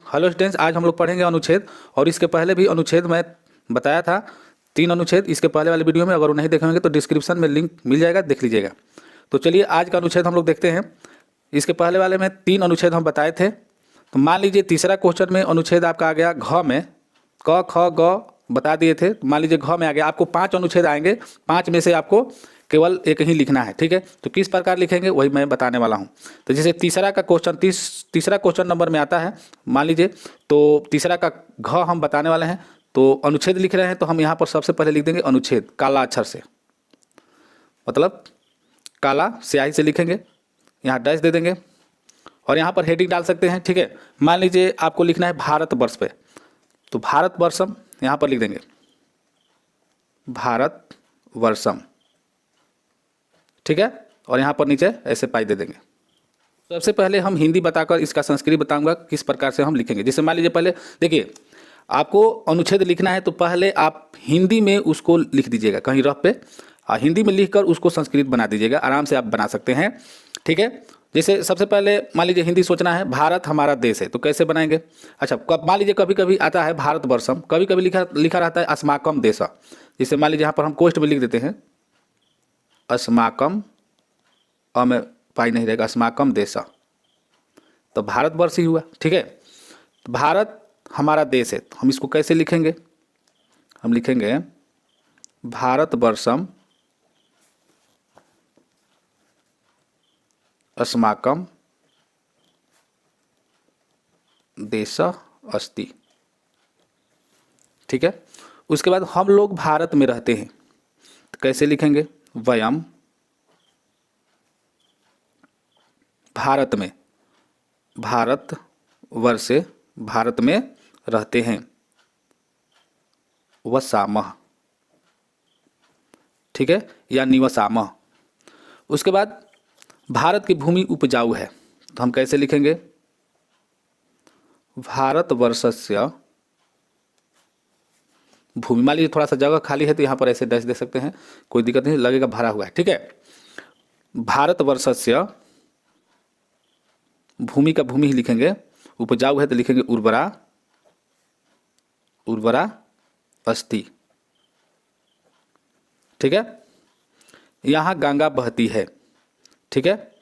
Hello students, आज हम लोग पढ़ेंगे अनुच्छेद। और इसके पहले भी अनुच्छेद मैं बताया था, 3 अनुच्छेद इसके पहले वाले वीडियो में। अगर वो नहीं देखे होंगे तो डिस्क्रिप्शन में लिंक मिल जाएगा, देख लीजिएगा। तो चलिए आज का अनुच्छेद हम लोग देखते हैं। इसके पहले वाले में 3 अनुच्छेद हम बताए थे। तो मान लीजिए तीसरा क्वेश्चन में अनुच्छेद आपका आ गया घ में, क ख ग बता दिए थे। मान लीजिए घ में आ गया, आपको 5 अनुच्छेद आएंगे, 5 में से आपको केवल एक ही लिखना है, ठीक है। तो किस प्रकार लिखेंगे वही मैं बताने वाला हूँ। तो जैसे तीसरा का क्वेश्चन तीसरा क्वेश्चन नंबर में आता है, मान लीजिए तो तीसरा का घ हम बताने वाले हैं। तो अनुच्छेद लिख रहे हैं तो हम यहाँ पर सबसे पहले लिख देंगे अनुच्छेद काला अक्षर से, मतलब काला स्याही से लिखेंगे, यहाँ डैश दे देंगे और यहाँ पर हेडिंग डाल सकते हैं, ठीक है। मान लीजिए आपको लिखना है भारतवर्ष पे, तो भारतवर्षम यहाँ पर लिख देंगे, भारतवर्षम, ठीक है। और यहाँ पर नीचे ऐसे पाई दे देंगे। सबसे पहले हम हिंदी बताकर इसका संस्कृत बताऊंगा किस प्रकार से हम लिखेंगे। जैसे मान लीजिए पहले देखिए, आपको अनुच्छेद लिखना है तो पहले आप हिंदी में उसको लिख दीजिएगा कहीं रफ पे, और हिंदी में लिखकर उसको संस्कृत बना दीजिएगा। आराम से आप बना सकते हैं, ठीक है। जैसे सबसे पहले मान लीजिए हिंदी सोचना है, भारत हमारा देश है, तो कैसे बनाएंगे। अच्छा, मान लीजिए कभी कभी आता है भारतवर्षम, कभी कभी लिखा रहता है अस्माकम देश। जैसे मान लीजिए यहाँ पर हम कोष्ट में लिख देते हैं अस्माकम, में पाई नहीं रहेगा, अस्माकम देश, तो भारतवर्ष ही हुआ, ठीक है। तो भारत हमारा देश है, तो हम इसको कैसे लिखेंगे, हम लिखेंगे भारतवर्षम अस्माकम देश अस्ति, ठीक है। उसके बाद हम लोग भारत में रहते हैं, तो कैसे लिखेंगे, वयम भारत में, भारत वर्षे भारत में रहते हैं, वसामः, ठीक है, या निवसामः। उसके बाद भारत की भूमि उपजाऊ है, तो हम कैसे लिखेंगे, भारतवर्षस्य भूमि। मान लीजिए थोड़ा सा जगह खाली है तो यहाँ पर ऐसे डैश दे सकते हैं, कोई दिक्कत नहीं, लगेगा भरा हुआ है, ठीक है। भारतवर्षस्य भूमि का भूमि ही लिखेंगे, उपजाऊ है तो लिखेंगे उर्वरा, उर्वरा अस्ति, ठीक है। यहाँ गंगा बहती है, ठीक है,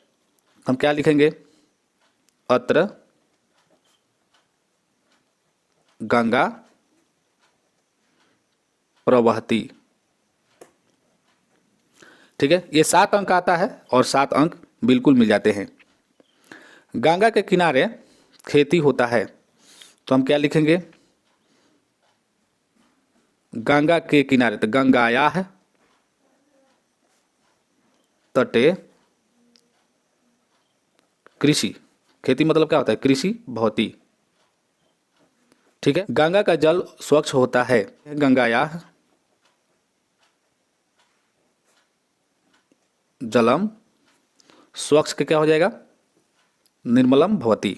हम क्या लिखेंगे, अत्र गंगा प्रवहती, ठीक है। ये 7 अंक आता है और 7 अंक बिल्कुल मिल जाते हैं। गंगा के किनारे खेती होता है, तो हम क्या लिखेंगे, गंगा के किनारे, तो गंगायाः तटे कृषि, खेती मतलब क्या होता है, कृषि भवती, ठीक है। गंगा का जल स्वच्छ होता है, गंगायाः जलम स्वच्छ के क्या हो जाएगा, निर्मलम भवती,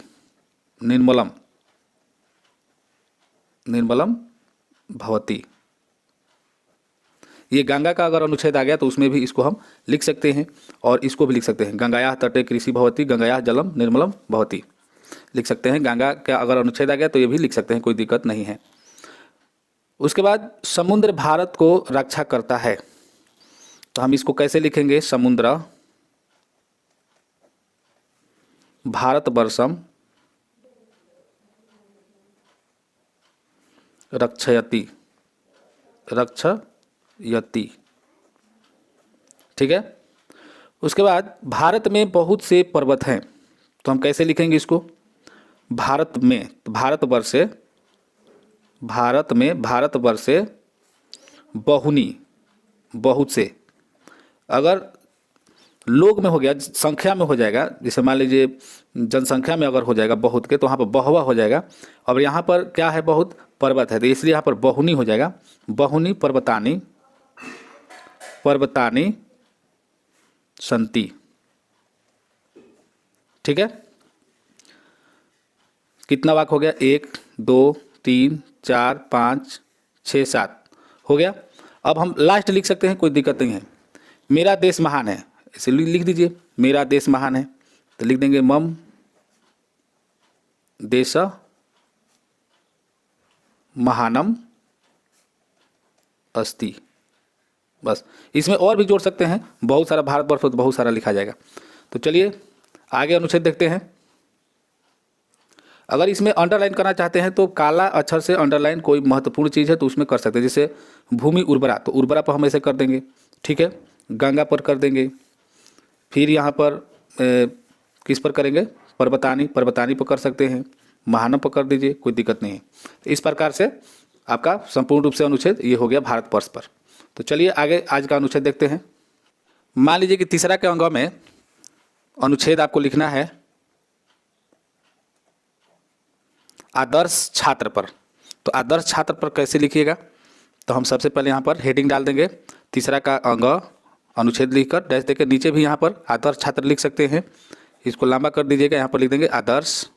निर्मलम, निर्मलम भवती। ये गंगा का अगर अनुच्छेद आ गया तो उसमें भी इसको हम लिख सकते हैं, और इसको भी लिख सकते हैं, गंगायाः तटे कृषि भवती, गंगायाः जलम निर्मलम भवती लिख सकते हैं। गंगा का अगर अनुच्छेद आ गया तो ये भी लिख सकते हैं, कोई दिक्कत नहीं है। उसके बाद समुद्र भारत को रक्षा करता है, तो हम इसको कैसे लिखेंगे, समुद्र भारतवर्षम रक्षयति, रक्षयति, ठीक है। उसके बाद भारत में बहुत से पर्वत हैं, तो हम कैसे लिखेंगे इसको, भारत में, भारतवर्षे, भारत में, भारतवर्षे बहुनी, बहुत से। अगर लोग में हो गया, संख्या में हो जाएगा, जैसे मान लीजिए जनसंख्या में अगर हो जाएगा बहुत के, तो वहाँ पर बहुवा हो जाएगा। और यहाँ पर क्या है, बहुत पर्वत है, तो इसलिए यहाँ पर बहुनी हो जाएगा, बहुनी पर्वतानी, पर्वतानी संति, ठीक है। कितना वाक्य हो गया, 1 2 3 4 5 6 7 हो गया। अब हम लास्ट लिख सकते हैं, कोई दिक्कत नहीं है, मेरा देश महान है, इसे लिख दीजिए, मेरा देश महान है, तो लिख देंगे मम देश महानम अस्ति। बस इसमें और भी जोड़ सकते हैं, बहुत सारा भारतवर्ष तो बहुत सारा लिखा जाएगा। तो चलिए आगे अनुच्छेद देखते हैं। अगर इसमें अंडरलाइन करना चाहते हैं तो काला अक्षर से अंडरलाइन कोई महत्वपूर्ण चीज़ है तो उसमें कर सकते हैं। जैसे भूमि उर्वरा, तो उर्वरा पर हम ऐसे कर देंगे, ठीक है। गंगा पर कर देंगे, फिर यहाँ पर किस पर करेंगे, पर्वतानी, पर्वतानी पर कर सकते हैं, महानम पर कर दीजिए, कोई दिक्कत नहीं है। तो इस प्रकार से आपका संपूर्ण रूप से अनुच्छेद ये हो गया भारतवर्ष पर। तो चलिए आगे आज का अनुच्छेद देखते हैं। मान लीजिए कि तीसरा के अंग में अनुच्छेद आपको लिखना है आदर्श छात्र पर। तो आदर्श छात्र पर कैसे लिखिएगा, तो हम सबसे पहले यहाँ पर हेडिंग डाल देंगे, तीसरा का अंग अनुच्छेद लिखकर डैश देकर नीचे भी यहाँ पर आदर्श छात्र लिख सकते हैं। इसको लंबा कर दीजिएगा, यहाँ पर लिख देंगे आदर्श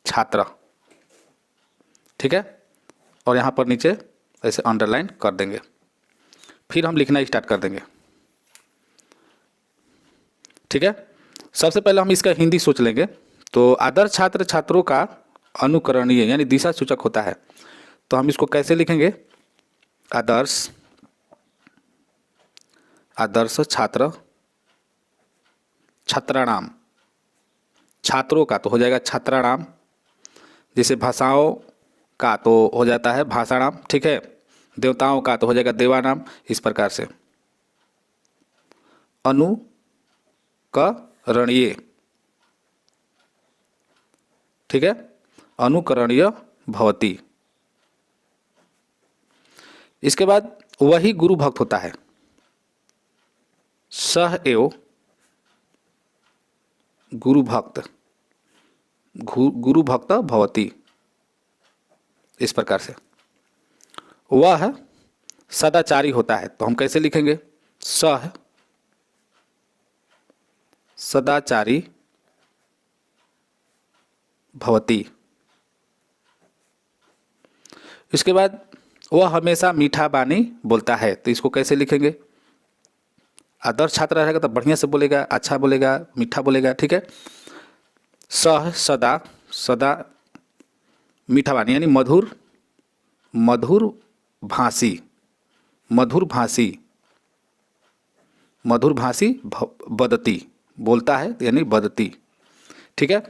छात्र, ठीक है। और यहाँ पर नीचे ऐसे अंडरलाइन कर देंगे, फिर हम लिखना स्टार्ट कर देंगे, ठीक है। सबसे पहले हम इसका हिंदी सोच लेंगे। तो आदर्श छात्र छात्रों का अनुकरणीय यानी दिशा सूचक होता है। तो हम इसको कैसे लिखेंगे, आदर्श छात्र, छात्राणाम, छात्रों का तो हो जाएगा छात्राणाम, जैसे भाषाओं का तो हो जाता है भाषाणाम, ठीक है। देवताओं का तो हो जाएगा देवानाम। इस प्रकार से अनुकरणीय, ठीक है, अनुकरणीय भवति। इसके बाद वही गुरु भक्त होता है, सह एव गुरु भक्त, गुरु भक्त भवति। इस प्रकार से वह सदाचारी होता है। तो हम कैसे लिखेंगे, सह सदाचारी भवति। इसके बाद वह हमेशा मीठा बानी बोलता है। तो इसको कैसे लिखेंगे, आदर्श छात्र रहेगा तो बढ़िया से बोलेगा, अच्छा बोलेगा, मीठा बोलेगा, ठीक है। सह सदा, सदा मीठा बानी यानी मधुर, मधुर भाषी, मधुर भाषी, मधुर भाषी बदती, बोलता है यानी बदती, ठीक है।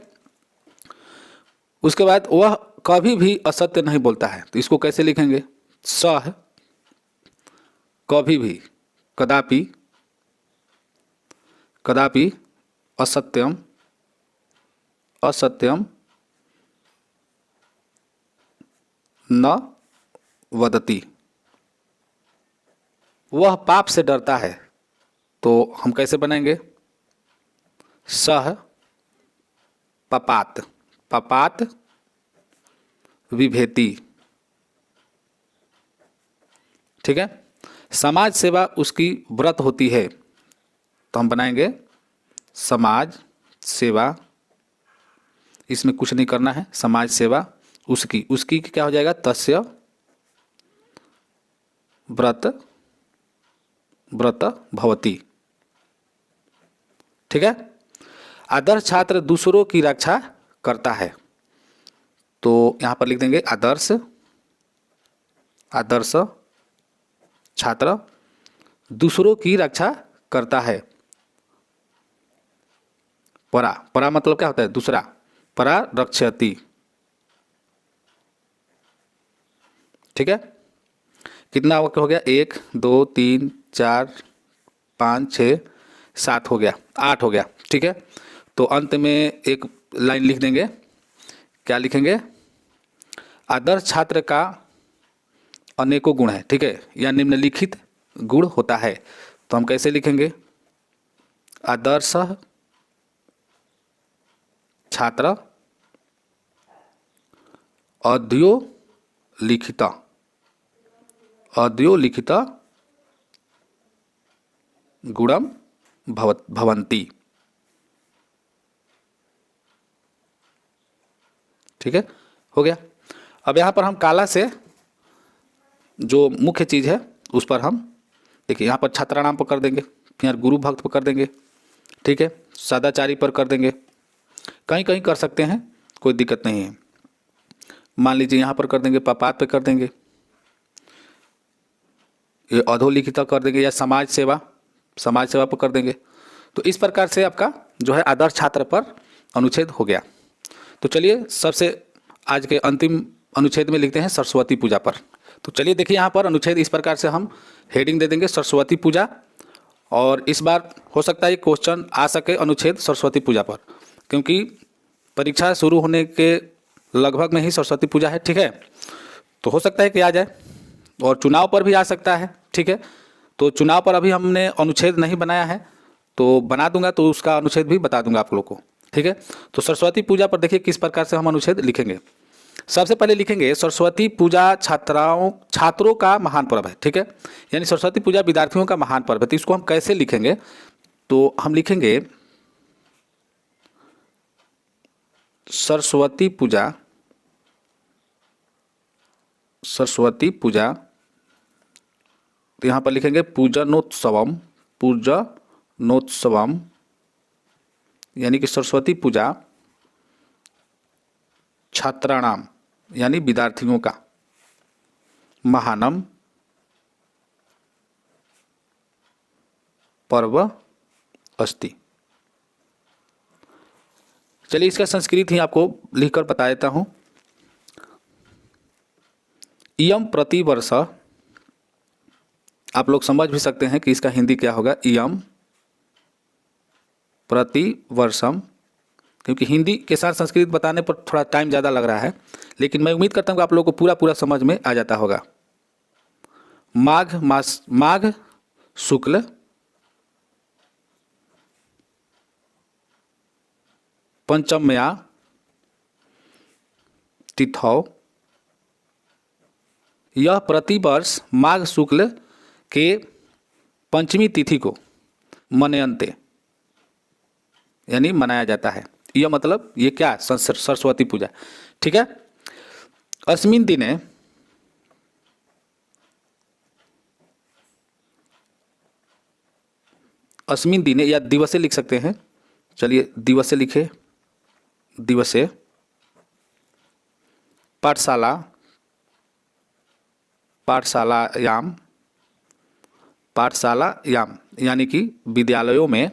उसके बाद वह कभी भी असत्य नहीं बोलता है। तो इसको कैसे लिखेंगे, सह कभी भी, कदापि, कदापि असत्यम, असत्यम न वदति। वह पाप से डरता है। तो हम कैसे बनाएंगे, सह पपात, पपात विभेति, ठीक है। समाज सेवा उसकी व्रत होती है। तो हम बनाएंगे समाज सेवा, इसमें कुछ नहीं करना है, समाज सेवा उसकी, उसकी क्या हो जाएगा, तस्य व्रत, व्रत भवति, ठीक है। आदर्श छात्र दूसरों की रक्षा करता है। तो यहां पर लिख देंगे आदर्श, आदर्श छात्र दूसरों की रक्षा करता है। परा, परा मतलब क्या होता है, दूसरा, परा रक्षति, ठीक है। कितना हो गया, 1 2 3 4 5 6 7 हो गया, 8 हो गया, ठीक है। तो अंत में एक लाइन लिख देंगे, क्या लिखेंगे, आदर्श छात्र का अनेकों गुण है, ठीक है, या निम्नलिखित गुण होता है। तो हम कैसे लिखेंगे, आदर्श छात्र अद्योलिखित, अद्योलिखित गुणम भवन्ति, ठीक है, हो गया। अब यहाँ पर हम काला से जो मुख्य चीज़ है उस पर हम देखिए, यहाँ पर छात्राणाम पर कर देंगे, फिर गुरु भक्त पर कर देंगे, ठीक है, सदाचारी पर कर देंगे, कहीं कहीं कर सकते हैं, कोई दिक्कत नहीं है। मान लीजिए यहाँ पर कर देंगे पापात पे कर देंगे, ये अधोलिखित कर देंगे, या समाज सेवा पर कर देंगे। तो इस प्रकार से आपका जो है आदर्श छात्र पर अनुच्छेद हो गया। तो चलिए सबसे आज के अंतिम अनुच्छेद में लिखते हैं सरस्वती पूजा पर। तो चलिए देखिए यहाँ पर अनुच्छेद इस प्रकार से हम हेडिंग दे देंगे सरस्वती पूजा, और इस बार हो सकता है क्वेश्चन आ सके अनुच्छेद सरस्वती पूजा पर, क्योंकि परीक्षा शुरू होने के लगभग में ही सरस्वती पूजा है। ठीक है, तो हो सकता है कि आ जाए, और चुनाव पर भी आ सकता है। ठीक है, तो चुनाव पर अभी हमने अनुच्छेद नहीं बनाया है, तो बना दूंगा तो उसका अनुच्छेद भी बता दूंगा आप लोग को। ठीक है, तो सरस्वती पूजा पर देखिए किस प्रकार से हम अनुच्छेद लिखेंगे। सबसे पहले लिखेंगे सरस्वती पूजा छात्रों का महान पर्व है। ठीक है, यानी सरस्वती पूजा विद्यार्थियों का महान पर्व है। तो इसको हम कैसे लिखेंगे, तो हम लिखेंगे सरस्वती पूजा, तो यहाँ पर लिखेंगे पूजनोत्सवम, यानी कि सरस्वती पूजा छात्राणाम यानी विद्यार्थियों का महानम पर्व अस्ति। चलिए इसका संस्कृत ही आपको लिखकर बता देता हूँ। इयम प्रतिवर्ष, आप लोग समझ भी सकते हैं कि इसका हिंदी क्या होगा, इयम प्रतिवर्षम, क्योंकि हिंदी के साथ संस्कृत बताने पर थोड़ा टाइम ज़्यादा लग रहा है, लेकिन मैं उम्मीद करता हूँ कि आप लोगों को पूरा समझ में आ जाता होगा। माघ शुक्ल पंचम्या तिथौ, यह प्रतिवर्ष माघ शुक्ल के पंचमी तिथि को मनयन्ते यानी मनाया जाता है। यह मतलब ये क्या, सरस्वती पूजा। ठीक है, अस्मिन् दिने या दिवसे लिख सकते हैं। चलिए दिवसे लिखे, दिवसे पाठशालायाम यानी कि विद्यालयों में,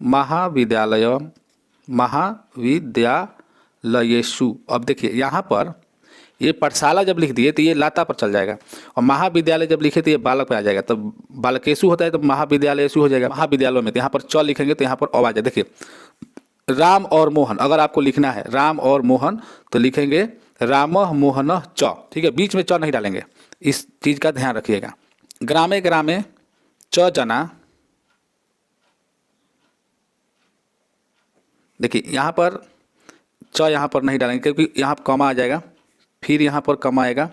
महाविद्यालयेषु। अब देखिए यहाँ पर ये पाठशाला जब लिख दिए तो ये लाता पर चल जाएगा, और महाविद्यालय जब लिखे तो ये बालक पे आ जाएगा। तो बालकेशु होता है तो महाविद्यालयेषु हो जाएगा। महाविद्यालयों में तो यहाँ पर च लिखेंगे तो यहाँ पर अ आ जाए। देखिए राम और मोहन, अगर आपको लिखना है राम और मोहन तो लिखेंगे राम मोहन च। ठीक है, बीच में च नहीं डालेंगे, इस चीज़ का ध्यान रखिएगा। ग्रामे ग्रामे च जना, देखिए यहाँ पर च यहाँ पर नहीं डालेंगे क्योंकि यहाँ पर कमा आ जाएगा, फिर यहाँ पर कमा आएगा,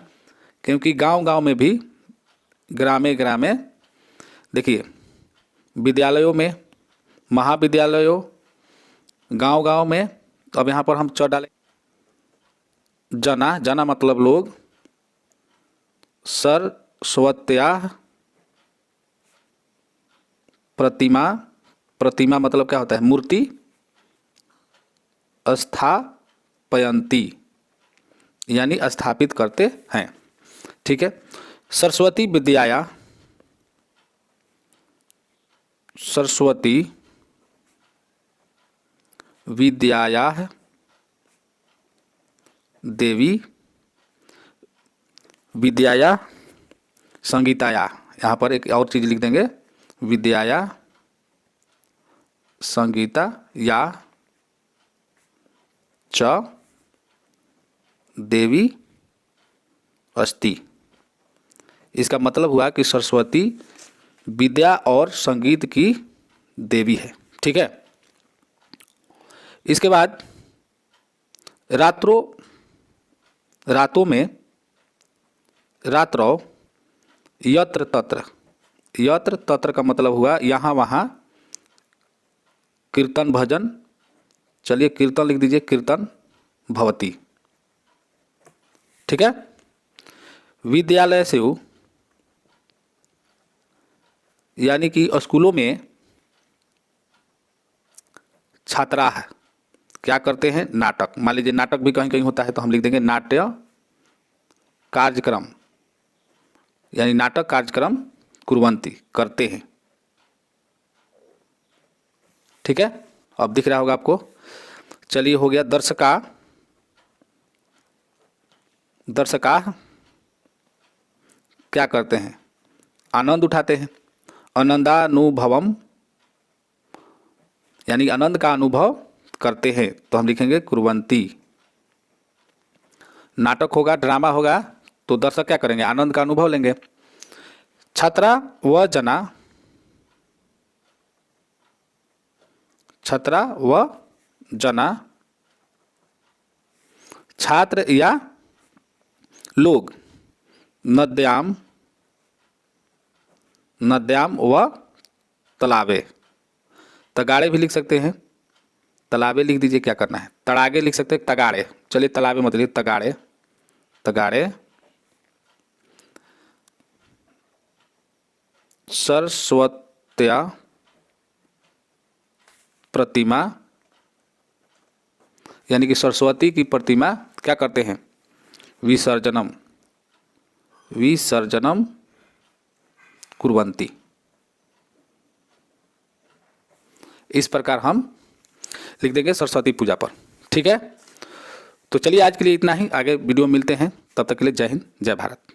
क्योंकि गांव गांव में भी ग्रामे ग्रामे, देखिए विद्यालयों में, महाविद्यालयों, गांव गांव में। तो अब यहाँ पर हम च डालें। जना मतलब लोग, सरस्वत्याः प्रतिमा मतलब क्या होता है, मूर्ति, स्थापयन्ति यानी स्थापित करते हैं। ठीक है, सरस्वती विद्यायाः देवी विद्याया संगीताया, यहाँ पर एक और चीज़ लिख देंगे, विद्याया संगीता या च देवी अस्ति। इसका मतलब हुआ कि सरस्वती विद्या और संगीत की देवी है। ठीक है, इसके बाद रातों में रात्रौ यत्र तत्र का मतलब हुआ यहाँ वहाँ, कीर्तन भजन, चलिए कीर्तन लिख दीजिए, कीर्तन भवती। ठीक है, विद्यालय से यानी कि स्कूलों में छात्रा है, क्या करते हैं? नाटक। मान लीजिए नाटक भी कहीं कहीं होता है तो हम लिख देंगे नाट्य कार्यक्रम, यानी नाटक कार्यक्रम कुर्वन्ति, करते हैं। ठीक है, अब दिख रहा होगा आपको। चलिए हो गया दर्शका, दर्शका क्या करते हैं? आनंद उठाते हैं। आनंदानुभवम, यानी आनंद का अनुभव करते हैं, तो हम लिखेंगे कुर्वन्ति। नाटक होगा, ड्रामा होगा, तो दर्शक क्या करेंगे? आनंद का अनुभव लेंगे। छात्रा व जना, छात्रा व जना, छात्र या लोग, नद्याम, नद्याम व तालाबे। तगाड़े भी लिख सकते हैं, तालाबे लिख दीजिए, क्या करना है? तड़ागे लिख सकते हैं, तगाड़े। चलिए तालाबे मत लिखिए, तगाड़े, तगाड़े। सरस्वत्या प्रतिमा, यानी कि सरस्वती की प्रतिमा क्या करते हैं? विसर्जनम, विसर्जनम कुर्वन्ति। इस प्रकार हम लिख देंगे सरस्वती पूजा पर। ठीक है, तो चलिए आज के लिए इतना ही, आगे वीडियो मिलते हैं, तब तक के लिए जय हिंद, जय भारत।